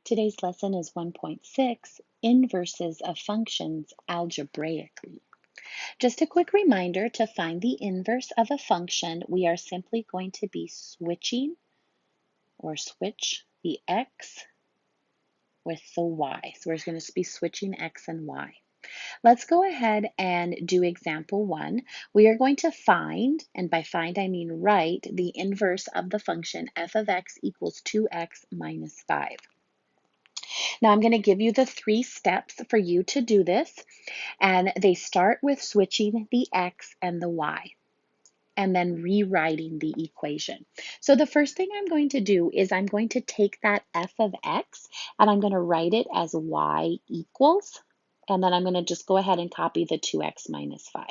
Today's lesson is 1.6, Inverses of Functions Algebraically. Just a quick reminder, to find the inverse of a function, we are simply going to be switch the x with the y. So we're going to be switching x and y. Let's go ahead and do example 1. We are going to find, and by find I mean write, the inverse of the function f of x equals 2x minus 5. Now I'm going to give you the 3 steps for you to do this, and they start with switching the x and the y, and then rewriting the equation. So the first thing I'm going to do is I'm going to take that f of x, and I'm going to write it as y equals, and then I'm going to just go ahead and copy the 2x minus 5.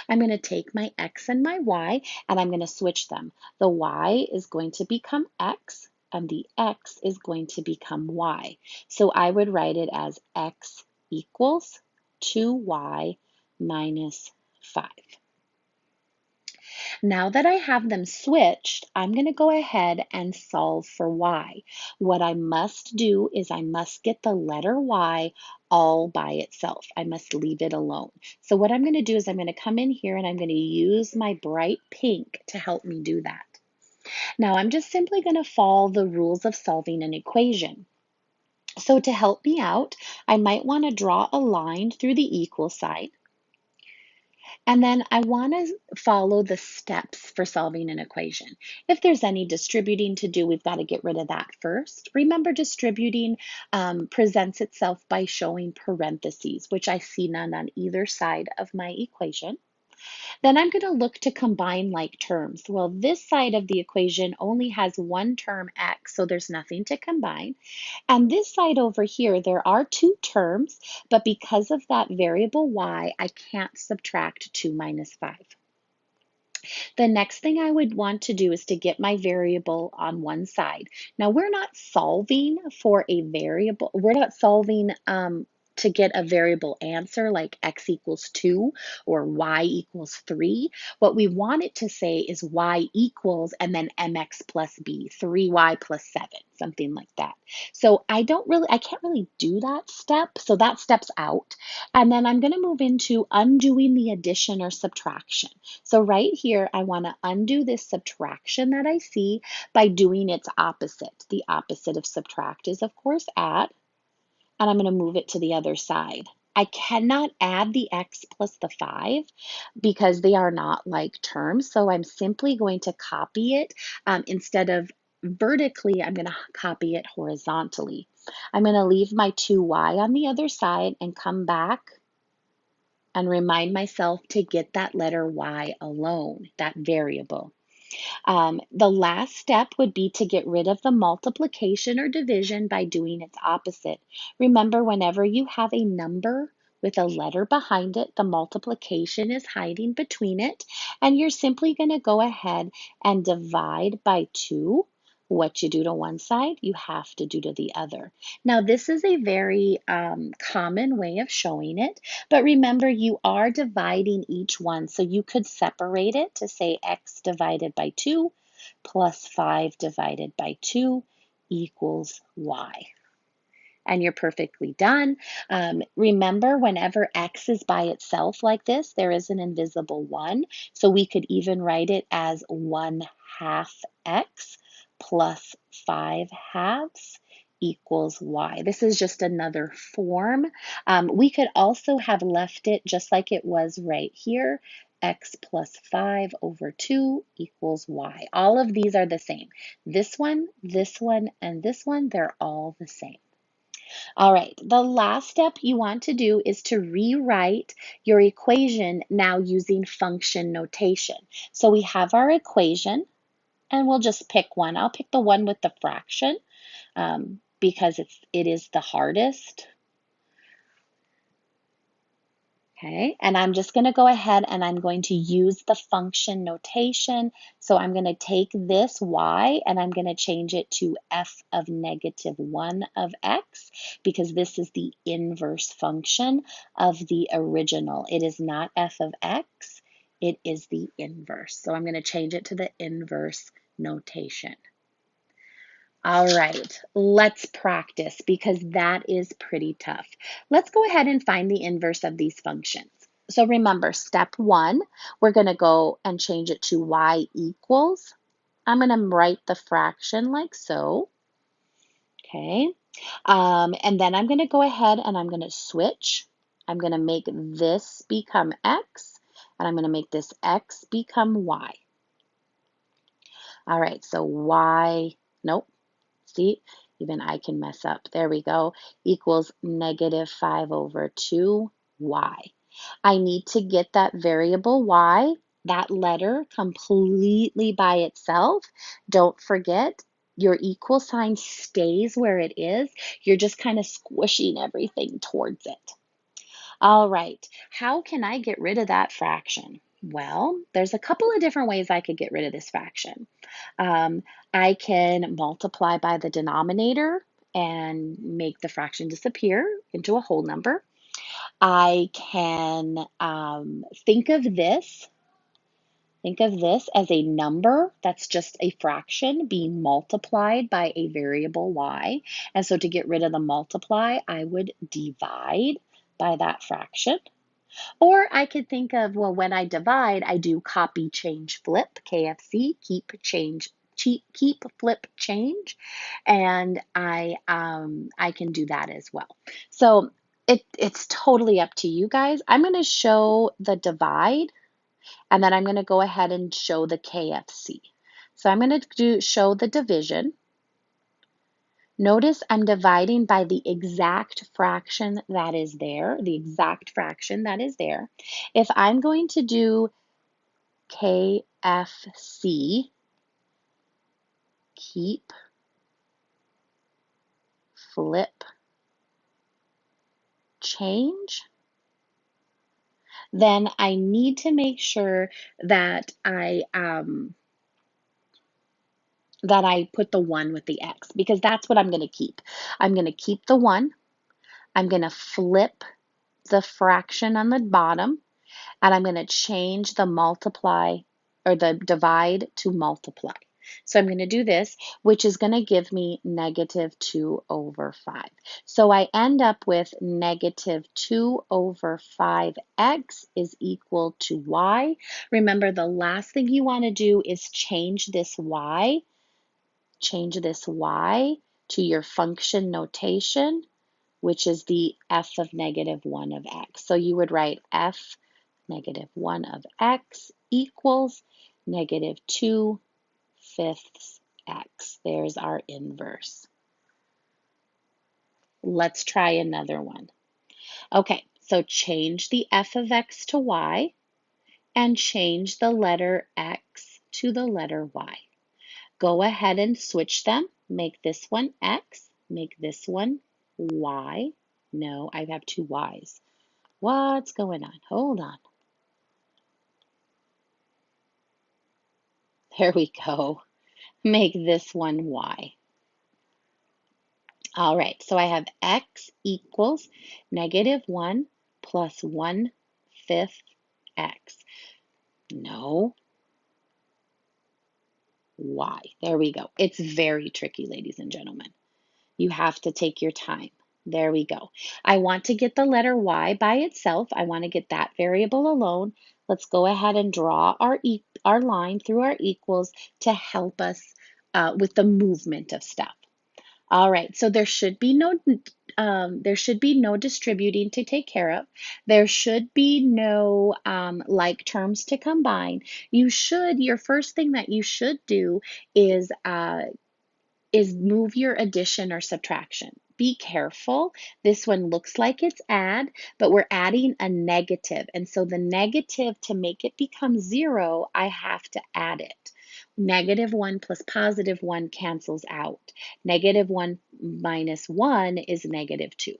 I'm going to take my x and my y, and I'm going to switch them. The y is going to become x, and the x is going to become y. So I would write it as x equals 2y minus 5. Now that I have them switched, I'm going to go ahead and solve for y. What I must do is I must get the letter y all by itself. I must leave it alone. So what I'm going to do is I'm going to come in here and I'm going to use my bright pink to help me do that. Now I'm just simply going to follow the rules of solving an equation. So to help me out, I might want to draw a line through the equal sign. And then I want to follow the steps for solving an equation. If there's any distributing to do, we've got to get rid of that first. Remember, distributing presents itself by showing parentheses, which I see none on either side of my equation. Then I'm going to look to combine like terms. Well, this side of the equation only has one term x, so there's nothing to combine. And this side over here, there are 2 terms, but because of that variable y, I can't subtract 2 minus 5. The next thing I would want to do is to get my variable on one side. Now, we're not solving for a variable. We're not solving to get a variable answer like x equals 2 or y equals 3. What we want it to say is y equals and then mx plus b, 3y plus 7, something like that. So I can't really do that step, so that step's out. And then I'm going to move into undoing the addition or subtraction. So right here, I want to undo this subtraction that I see by doing its opposite. The opposite of subtract is, of course, add, and I'm going to move it to the other side. I cannot add the x plus the 5 because they are not like terms, so I'm simply going to copy it. Instead of vertically, I'm going to copy it horizontally. I'm going to leave my 2y on the other side and come back and remind myself to get that letter y alone, that variable. The last step would be to get rid of the multiplication or division by doing its opposite. Remember, whenever you have a number with a letter behind it, the multiplication is hiding between it, and you're simply going to go ahead and divide by 2. What you do to one side, you have to do to the other. Now, this is a very common way of showing it, but remember, you are dividing each one, so you could separate it to say x divided by 2 plus 5 divided by 2 equals y. And you're perfectly done. Remember, whenever x is by itself like this, there is an invisible 1, so we could even write it as 1/2 x plus 5/2 equals y. This is just another form. We could also have left it just like it was right here. X plus 5 over 2 equals y. All of these are the same. This one, and this one, they're all the same. All right, the last step you want to do is to rewrite your equation now using function notation. So we have our equation, and we'll just pick one. I'll pick the one with the fraction because it is the hardest. Okay, and I'm just going to go ahead and I'm going to use the function notation. So I'm going to take this y and I'm going to change it to f of -1 of x because this is the inverse function of the original. It is not f of x, it is the inverse. So I'm going to change it to the inverse notation. All right, let's practice because that is pretty tough. Let's go ahead and find the inverse of these functions. So remember, step one, we're going to go and change it to y equals. I'm going to write the fraction like so. Okay. And then I'm going to go ahead and I'm going to switch. I'm going to make this become x, and I'm going to make this x become y. All right, so y, nope, see, even I can mess up. There we go, equals negative 5 over 2y. I need to get that variable y, that letter, completely by itself. Don't forget, your equal sign stays where it is. You're just kind of squishing everything towards it. All right, how can I get rid of that fraction? Well, there's a couple of different ways I could get rid of this fraction. Um, I can multiply by the denominator and make the fraction disappear into a whole number. I can think of this as a number that's just a fraction being multiplied by a variable y. And so to get rid of the multiply, I would divide by that fraction. Or I could think of, well, when I divide, I do copy, change, flip, KFC, keep, change, keep, flip, change, and I can do that as well. So it's totally up to you guys. I'm going to show the divide, and then I'm going to go ahead and show the KFC. So I'm going to show the division. Notice I'm dividing by the exact fraction that is there, the exact fraction that is there. If I'm going to do KFC, keep, flip, change, then I need to make sure that I put the 1 with the x, because that's what I'm going to keep. I'm going to keep the 1. I'm going to flip the fraction on the bottom, and I'm going to change the multiply or the divide to multiply. So I'm going to do this, which is going to give me negative 2 over 5. So I end up with negative 2 over 5x is equal to y. Remember, the last thing you want to do is change this y to your function notation, which is the f of negative 1 of x. So you would write f negative 1 of x equals negative 2/5 x. There's our inverse. Let's try another one. Okay, so change the f of x to y and change the letter x to the letter y. Go ahead and switch them. Make this one x, make this one y. No, I have two y's. What's going on? Hold on. There we go. Make this one y. All right, so I have x equals negative 1 plus 1/5 x. No, y. There we go. It's very tricky, ladies and gentlemen. You have to take your time. There we go. I want to get the letter y by itself. I want to get that variable alone. Let's go ahead and draw our line through our equals to help us with the movement of stuff. All right, so there should be no distributing to take care of. There should be no like terms to combine. Your first thing that you should do is move your addition or subtraction. Be careful. This one looks like it's add, but we're adding a negative. And so the negative, to make it become 0, I have to add it. Negative 1 plus positive 1 cancels out. Negative 1 minus 1 is negative 2.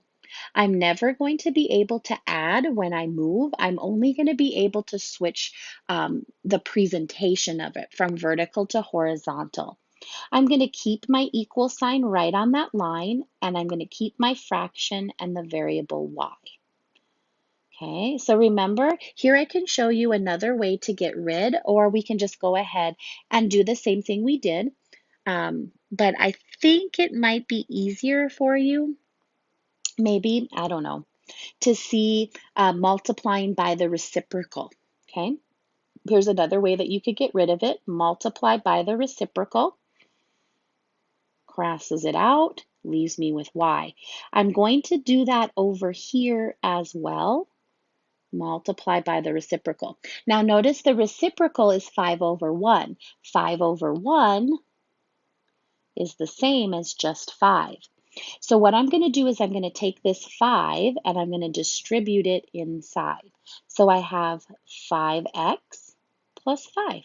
I'm never going to be able to add when I move. I'm only going to be able to switch the presentation of it from vertical to horizontal. I'm going to keep my equal sign right on that line, and I'm going to keep my fraction and the variable y. Okay, so remember, here I can show you another way to get rid, or we can just go ahead and do the same thing we did. but I think it might be easier for you, maybe, I don't know, to see multiplying by the reciprocal, okay? Here's another way that you could get rid of it. Multiply by the reciprocal, crosses it out, leaves me with y. I'm going to do that over here as well. Multiply by the reciprocal. Now notice the reciprocal is 5 over 1. 5 over 1 is the same as just 5. So what I'm going to do is I'm going to take this 5 and I'm going to distribute it inside. So I have 5x plus 5.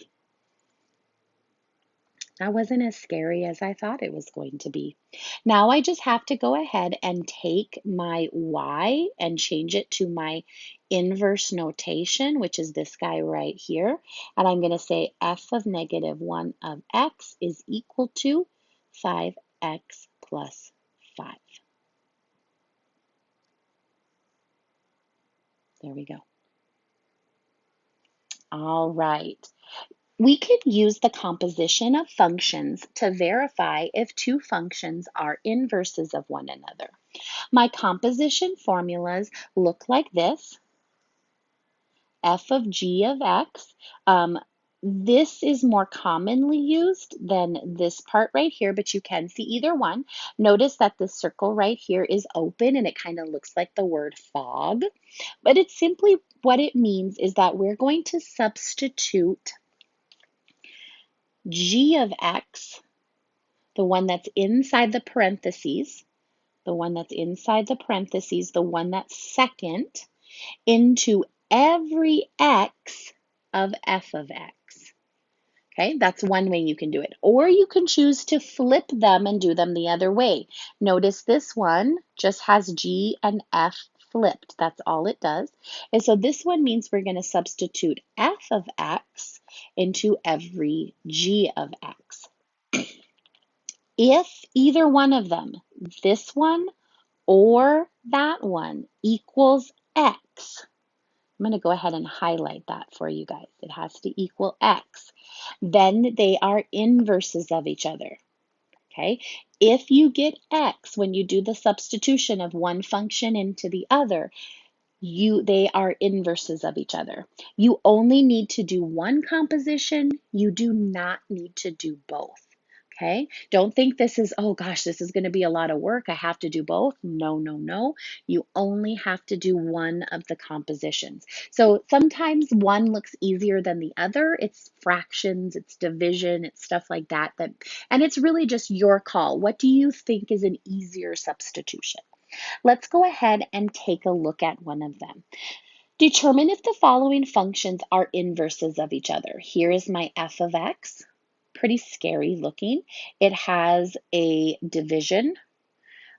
That wasn't as scary as I thought it was going to be. Now I just have to go ahead and take my y and change it to my inverse notation, which is this guy right here. And I'm going to say f of negative 1 of x is equal to 5x plus 5. There we go. All right. We could use the composition of functions to verify if two functions are inverses of one another. My composition formulas look like this. F of g of x. This is more commonly used than this part right here, but you can see either one. Notice that this circle right here is open and it kind of looks like the word fog, but it's simply what it means is that we're going to substitute g of x, the one that's inside the parentheses, the one that's inside the parentheses, the one that's second, into every x of f of x. Okay, that's one way you can do it. Or you can choose to flip them and do them the other way. Notice this one just has g and f flipped. That's all it does. And so this one means we're going to substitute f of x into every g of x. If either one of them, this one or that one, equals x, I'm going to go ahead and highlight that for you guys. It has to equal x. Then they are inverses of each other. Okay? If you get x when you do the substitution of one function into the other, they are inverses of each other. You only need to do one composition. You do not need to do both. Okay, don't think this is, oh gosh, this is going to be a lot of work. I have to do both. No, no, no. You only have to do one of the compositions. So sometimes one looks easier than the other. It's fractions, it's division, it's stuff like that. And it's really just your call. What do you think is an easier substitution? Let's go ahead and take a look at one of them. Determine if the following functions are inverses of each other. Here is my f of x. Pretty scary looking. It has a division,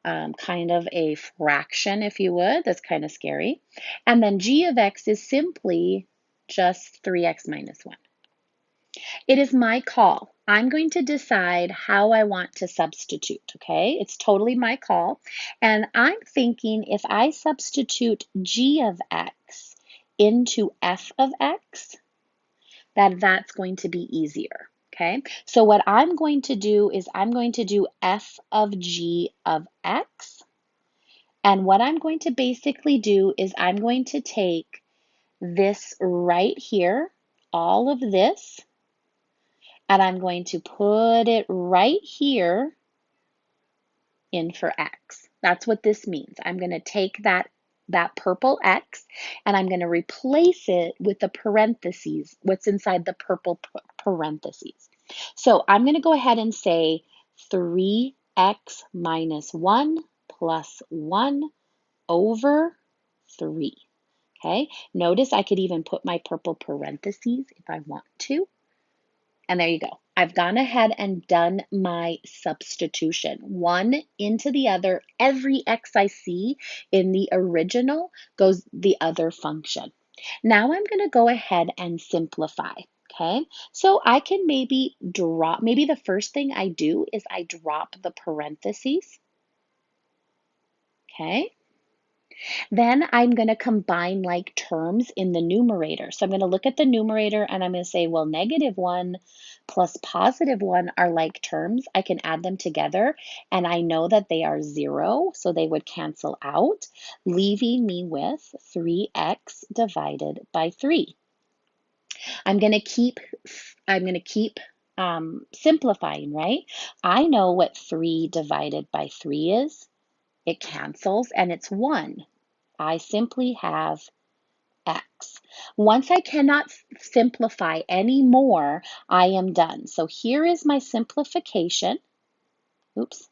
kind of a fraction, if you would. That's kind of scary. And then g of x is simply just 3x minus 1. It is my call. I'm going to decide how I want to substitute, okay? It's totally my call. And I'm thinking if I substitute g of x into f of x, that's going to be easier, okay? So what I'm going to do is I'm going to do f of g of x. And what I'm going to basically do is I'm going to take this right here, all of this, and I'm going to put it right here in for x. That's what this means. I'm going to take that purple x and I'm going to replace it with the parentheses, what's inside the purple parentheses. So I'm going to go ahead and say 3x minus 1 plus 1 over 3. Okay, notice I could even put my purple parentheses if I want to. And there you go. I've gone ahead and done my substitution. One into the other. Every x I see in the original goes the other function. Now I'm going to go ahead and simplify. Okay, so I can maybe the first thing I do is I drop the parentheses. Okay, Then I'm going to combine like terms in the numerator. So I'm going to look at the numerator and I'm going to say, well, -1 plus +1 are like terms. I can add them together and I know that they are 0, so they would cancel out, leaving me with 3x divided by 3. I'm going to keep simplifying, right? I know what 3 divided by 3 is. It cancels and it's 1. I simply have x. Once I cannot simplify anymore, I am done. So here is my simplification. Oops,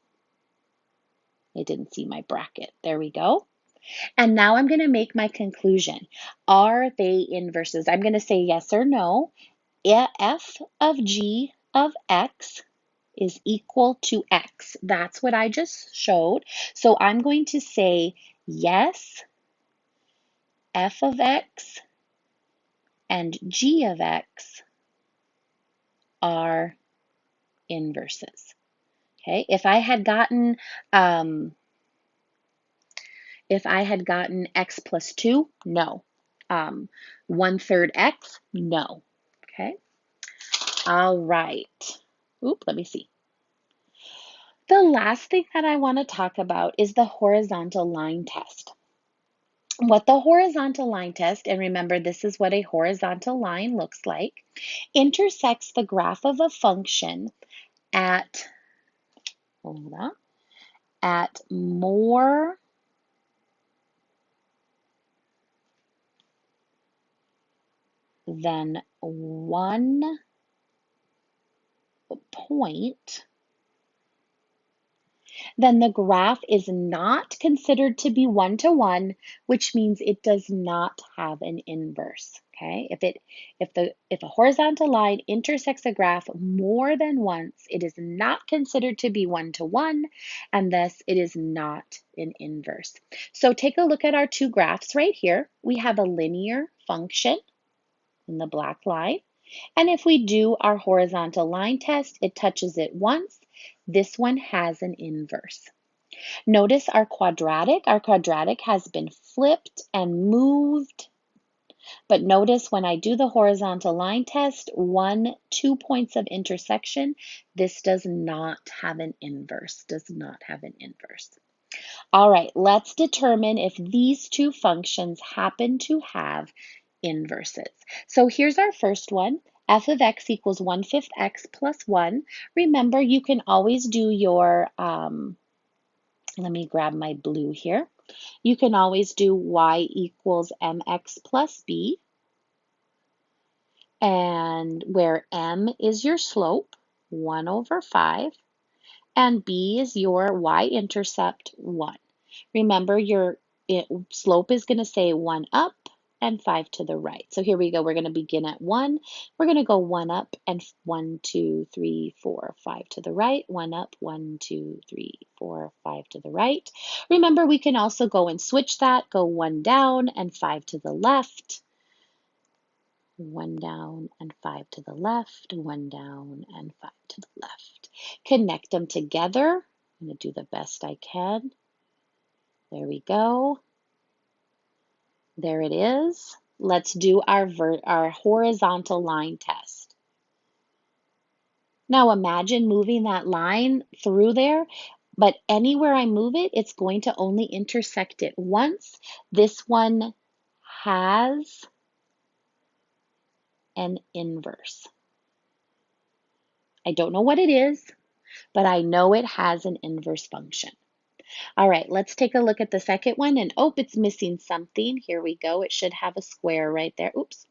I didn't see my bracket. There we go. And now I'm going to make my conclusion. Are they inverses? I'm going to say yes or no. F of g of x is equal to x. That's what I just showed. So I'm going to say yes, f of x and g of x are inverses. Okay, if I had gotten x plus 2, no. 1/3 x, no. Okay, all right. Oop, let me see. The last thing that I want to talk about is the horizontal line test. What the horizontal line test, and remember this is what a horizontal line looks like, intersects the graph of a function at, hold on, at more than one point, then the graph is not considered to be one-to-one, which means it does not have an inverse. Okay, if a horizontal line intersects a graph more than once, it is not considered to be one-to-one, and thus it is not an inverse. So take a look at our two graphs right here. We have a linear function in the black line. And if we do our horizontal line test, it touches it once. This one has an inverse. Notice our quadratic. Our quadratic has been flipped and moved. But notice when I do the horizontal line test, 2 points of intersection, this does not have an inverse, does not have an inverse. All right, let's determine if these two functions happen to have inverses. So here's our first one. F of x equals 1/5 x plus 1. Remember, you can always do your, let me grab my blue here. You can always do y equals mx plus b, and where m is your slope, 1/5, and b is your y-intercept, 1. Remember, your slope is going to say 1 up and 5 to the right. So here we go. We're going to begin at 1. We're going to go 1 up and 1, 2, 3, 4, 5 to the right. 1 up, 1, 2, 3, 4, 5 to the right. Remember, we can also go and switch that. Go 1 down and 5 to the left. 1 down and 5 to the left. 1 down and 5 to the left. Connect them together. I'm going to do the best I can. There we go. There it is. Let's do our horizontal line test. Now imagine moving that line through there, but anywhere I move it, it's going to only intersect it once. This one has an inverse. I don't know what it is, but I know it has an inverse function. All right, let's take a look at the second one. And oh, it's missing something. Here we go. It should have a square right there. Oops.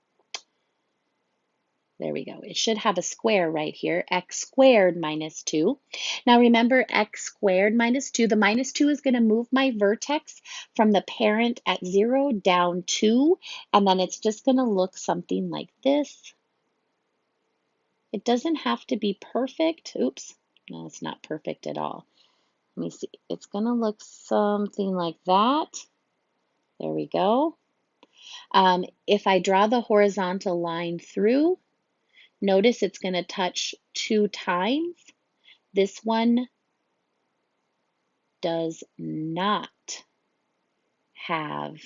There we go. It should have a square right here, x squared minus 2. Now remember, x squared minus 2, the minus 2 is going to move my vertex from the parent at 0 down 2, and then it's just going to look something like this. It doesn't have to be perfect. Oops, no, it's not perfect at all. Let me see. It's going to look something like that. There we go. If I draw the horizontal line through, notice it's going to touch 2 times. This one does not have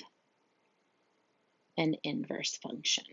an inverse function.